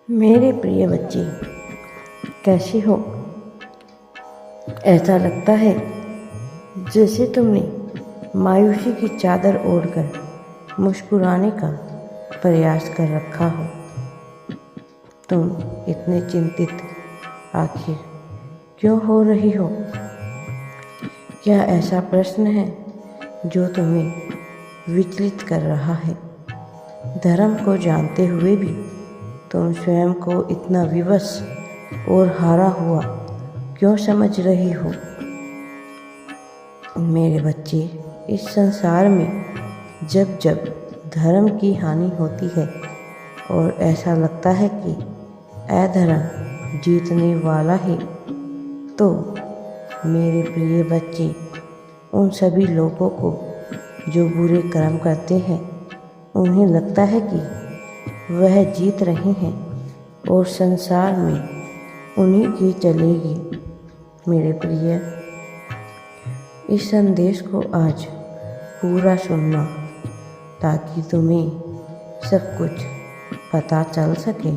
मेरे प्रिय बच्चे, कैसे हो? ऐसा लगता है जैसे तुमने मायूसी की चादर ओढ़कर मुस्कुराने का प्रयास कर रखा हो। तुम इतने चिंतित आखिर क्यों हो रही हो? क्या ऐसा प्रश्न है जो तुम्हें विचलित कर रहा है? धर्म को जानते हुए भी तुम स्वयं को इतना विवश और हारा हुआ क्यों समझ रही हो? मेरे बच्चे, इस संसार में जब जब धर्म की हानि होती है और ऐसा लगता है कि अधर्म जीतने वाला है, तो मेरे प्रिय बच्चे, उन सभी लोगों को जो बुरे कर्म करते हैं उन्हें लगता है कि वह जीत रहे हैं और संसार में उन्हीं की चलेगी। मेरे प्रिय, इस संदेश को आज पूरा सुनना ताकि तुम्हें सब कुछ पता चल सके।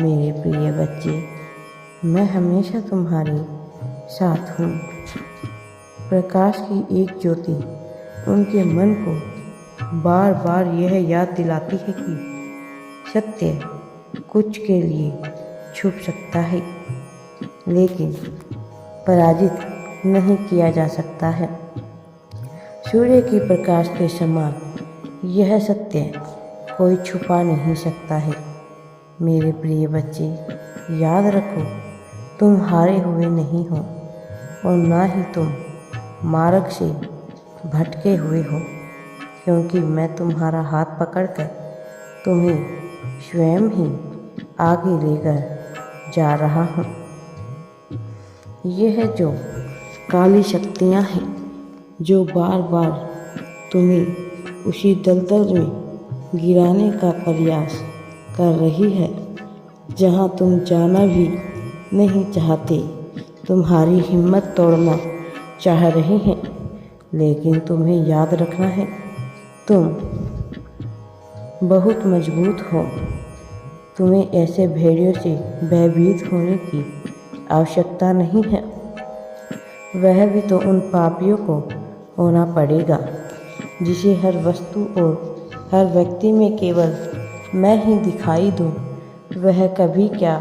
मेरे प्रिय बच्चे, मैं हमेशा तुम्हारे साथ हूँ। प्रकाश की एक ज्योति उनके मन को बार बार यह याद दिलाती है कि सत्य कुछ के लिए छुप सकता है, लेकिन पराजित नहीं किया जा सकता है। सूर्य के प्रकाश के समान यह सत्य कोई छुपा नहीं सकता है। मेरे प्रिय बच्चे, याद रखो, तुम हारे हुए नहीं हो और ना ही तुम मार्ग से भटके हुए हो, क्योंकि मैं तुम्हारा हाथ पकड़कर तुम्हें स्वयं ही आगे लेकर जा रहा हूँ। यह जो काली शक्तियाँ हैं जो बार बार तुम्हें उसी दलदल में गिराने का प्रयास कर रही है जहाँ तुम जाना भी नहीं चाहते, तुम्हारी हिम्मत तोड़ना चाह रहे हैं, लेकिन तुम्हें याद रखना है, तुम बहुत मजबूत हो। तुम्हें ऐसे भेड़ियों से भयभीत होने की आवश्यकता नहीं है। वह भी तो उन पापियों को होना पड़ेगा जिसे हर वस्तु और हर व्यक्ति में केवल मैं ही दिखाई दूँ। वह कभी क्या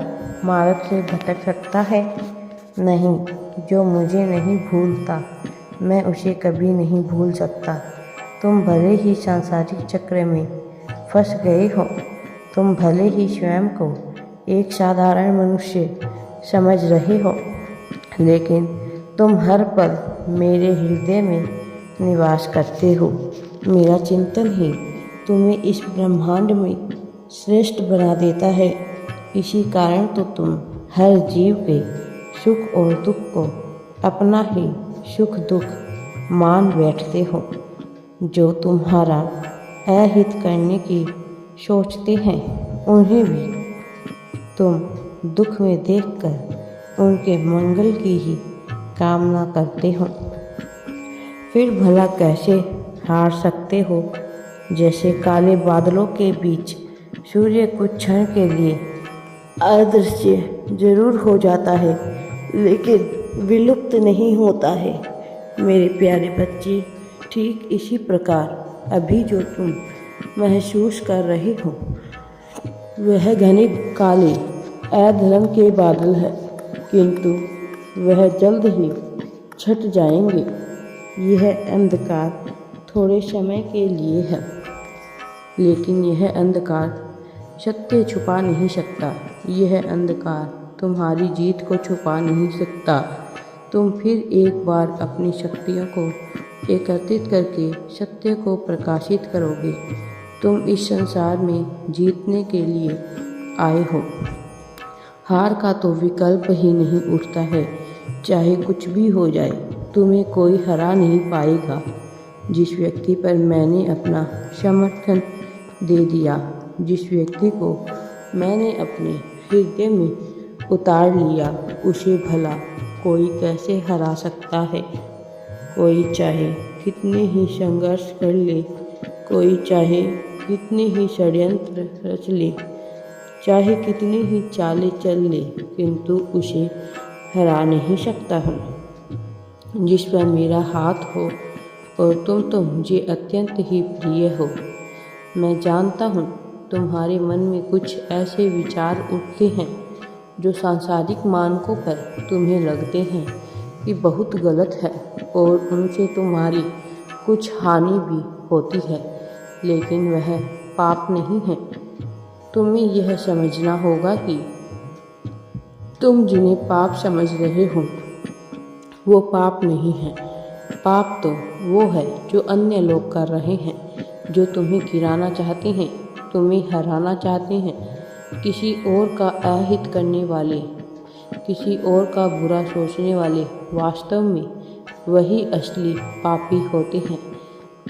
मार्ग से भटक सकता है? नहीं, जो मुझे नहीं भूलता मैं उसे कभी नहीं भूल सकता। तुम भले ही सांसारिक चक्र में फंस गए हो, तुम भले ही स्वयं को एक साधारण मनुष्य समझ रहे हो, लेकिन तुम हर पल मेरे हृदय में निवास करते हो। मेरा चिंतन ही तुम्हें इस ब्रह्मांड में श्रेष्ठ बना देता है। इसी कारण तो तुम हर जीव के सुख और दुख को अपना ही सुख दुख मान बैठते हो। जो तुम्हारा अहित करने की सोचते हैं उन्हें भी तुम दुख में देखकर उनके मंगल की ही कामना करते हो। फिर भला कैसे हार सकते हो? जैसे काले बादलों के बीच सूर्य कुछ क्षण के लिए अदृश्य जरूर हो जाता है, लेकिन विलुप्त नहीं होता है। मेरे प्यारे बच्चे, ठीक इसी प्रकार अभी जो तुम महसूस कर रहे हो वह घने काले अधर्म के बादल है, किंतु वह जल्द ही छट जाएंगे। यह अंधकार थोड़े समय के लिए है, लेकिन यह अंधकार सत्य छुपा नहीं सकता। यह अंधकार तुम्हारी जीत को छुपा नहीं सकता। तुम फिर एक बार अपनी शक्तियों को एकत्रित करके सत्य को प्रकाशित करोगे। तुम इस संसार में जीतने के लिए आए हो। हार का तो विकल्प ही नहीं उठता है। चाहे कुछ भी हो जाए, तुम्हें कोई हरा नहीं पाएगा। जिस व्यक्ति पर मैंने अपना समर्थन दे दिया, जिस व्यक्ति को मैंने अपने हृदय में उतार लिया, उसे भला कोई कैसे हरा सकता है? कोई चाहे कितने ही संघर्ष कर ले, कोई चाहे कितने ही षड्यंत्र रच ले, चाहे कितनी ही चालें चल ले, किंतु उसे हरा नहीं सकता हूँ। जिस पर मेरा हाथ हो और तुम तो मुझे अत्यंत ही प्रिय हो। मैं जानता हूँ तुम्हारे मन में कुछ ऐसे विचार उठते हैं जो सांसारिक मानकों पर तुम्हें लगते हैं कि बहुत गलत है और उनसे तुम्हारी कुछ हानि भी होती है, लेकिन वह पाप नहीं है। तुम्हें यह समझना होगा कि तुम जिन्हें पाप समझ रहे हो वो पाप नहीं है। पाप तो वो है जो अन्य लोग कर रहे हैं, जो तुम्हें गिराना चाहते हैं, तुम्हें हराना चाहते हैं। किसी और का अहित करने वाले, किसी और का बुरा सोचने वाले वास्तव में वही असली पापी होते हैं।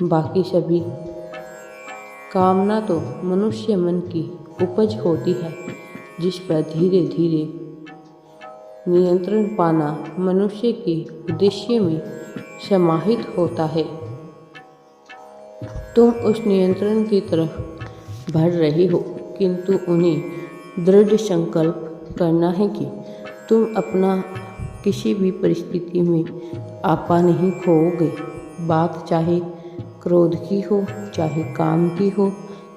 बाकी सभी कामना तो मनुष्य मन की उपज होती है, जिस पर धीरे धीरे नियंत्रण पाना मनुष्य के उद्देश्य में समाहित होता है। तुम उस नियंत्रण की तरफ बढ़ रही हो, किंतु उन्हें दृढ़ संकल्प करना है कि तुम अपना किसी भी परिस्थिति में आपा नहीं खोओगे। बात चाहे क्रोध की हो, चाहे काम की हो,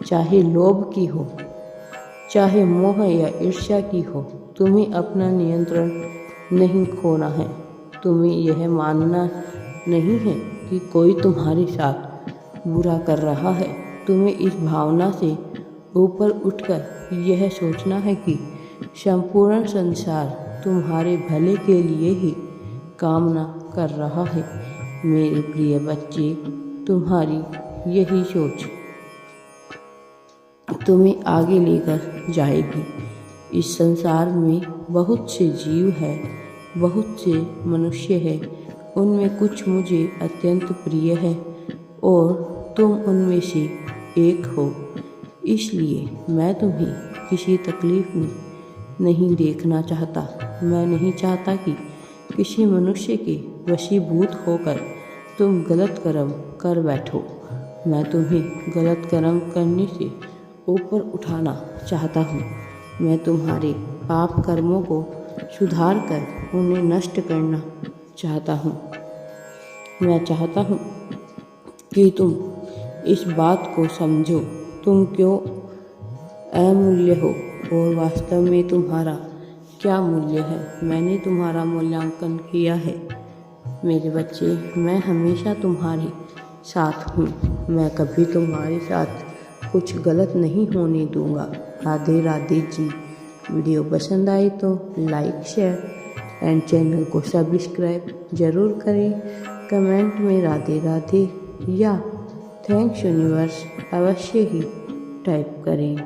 चाहे लोभ की हो, चाहे मोह या ईर्ष्या की हो, तुम्हें अपना नियंत्रण नहीं खोना है। तुम्हें यह मानना नहीं है कि कोई तुम्हारे साथ बुरा कर रहा है। तुम्हें इस भावना से ऊपर उठकर यह सोचना है कि संपूर्ण संसार तुम्हारे भले के लिए ही कामना कर रहा है। मेरे प्रिय बच्चे, तुम्हारी यही सोच तुम्हें आगे लेकर जाएगी। इस संसार में बहुत से जीव हैं, बहुत से मनुष्य हैं। उनमें कुछ मुझे अत्यंत प्रिय है और तुम उनमें से एक हो। इसलिए मैं तुम्हें किसी तकलीफ में नहीं देखना चाहता। मैं नहीं चाहता कि किसी मनुष्य के वशीभूत होकर तुम गलत कर्म कर बैठो। मैं तुम्हें गलत कर्म करने से ऊपर उठाना चाहता हूँ। मैं तुम्हारे पाप कर्मों को सुधार कर उन्हें नष्ट करना चाहता हूँ। मैं चाहता हूँ कि तुम इस बात को समझो, तुम क्यों अमूल्य हो और वास्तव में तुम्हारा क्या मूल्य है। मैंने तुम्हारा मूल्यांकन किया है मेरे बच्चे। मैं हमेशा तुम्हारे साथ हूँ। मैं कभी तुम्हारे साथ कुछ गलत नहीं होने दूँगा। राधे राधे जी। वीडियो पसंद आई तो लाइक, शेयर एंड चैनल को सब्सक्राइब ज़रूर करें। कमेंट में राधे राधे या थैंक्स यूनिवर्स अवश्य ही टाइप करें।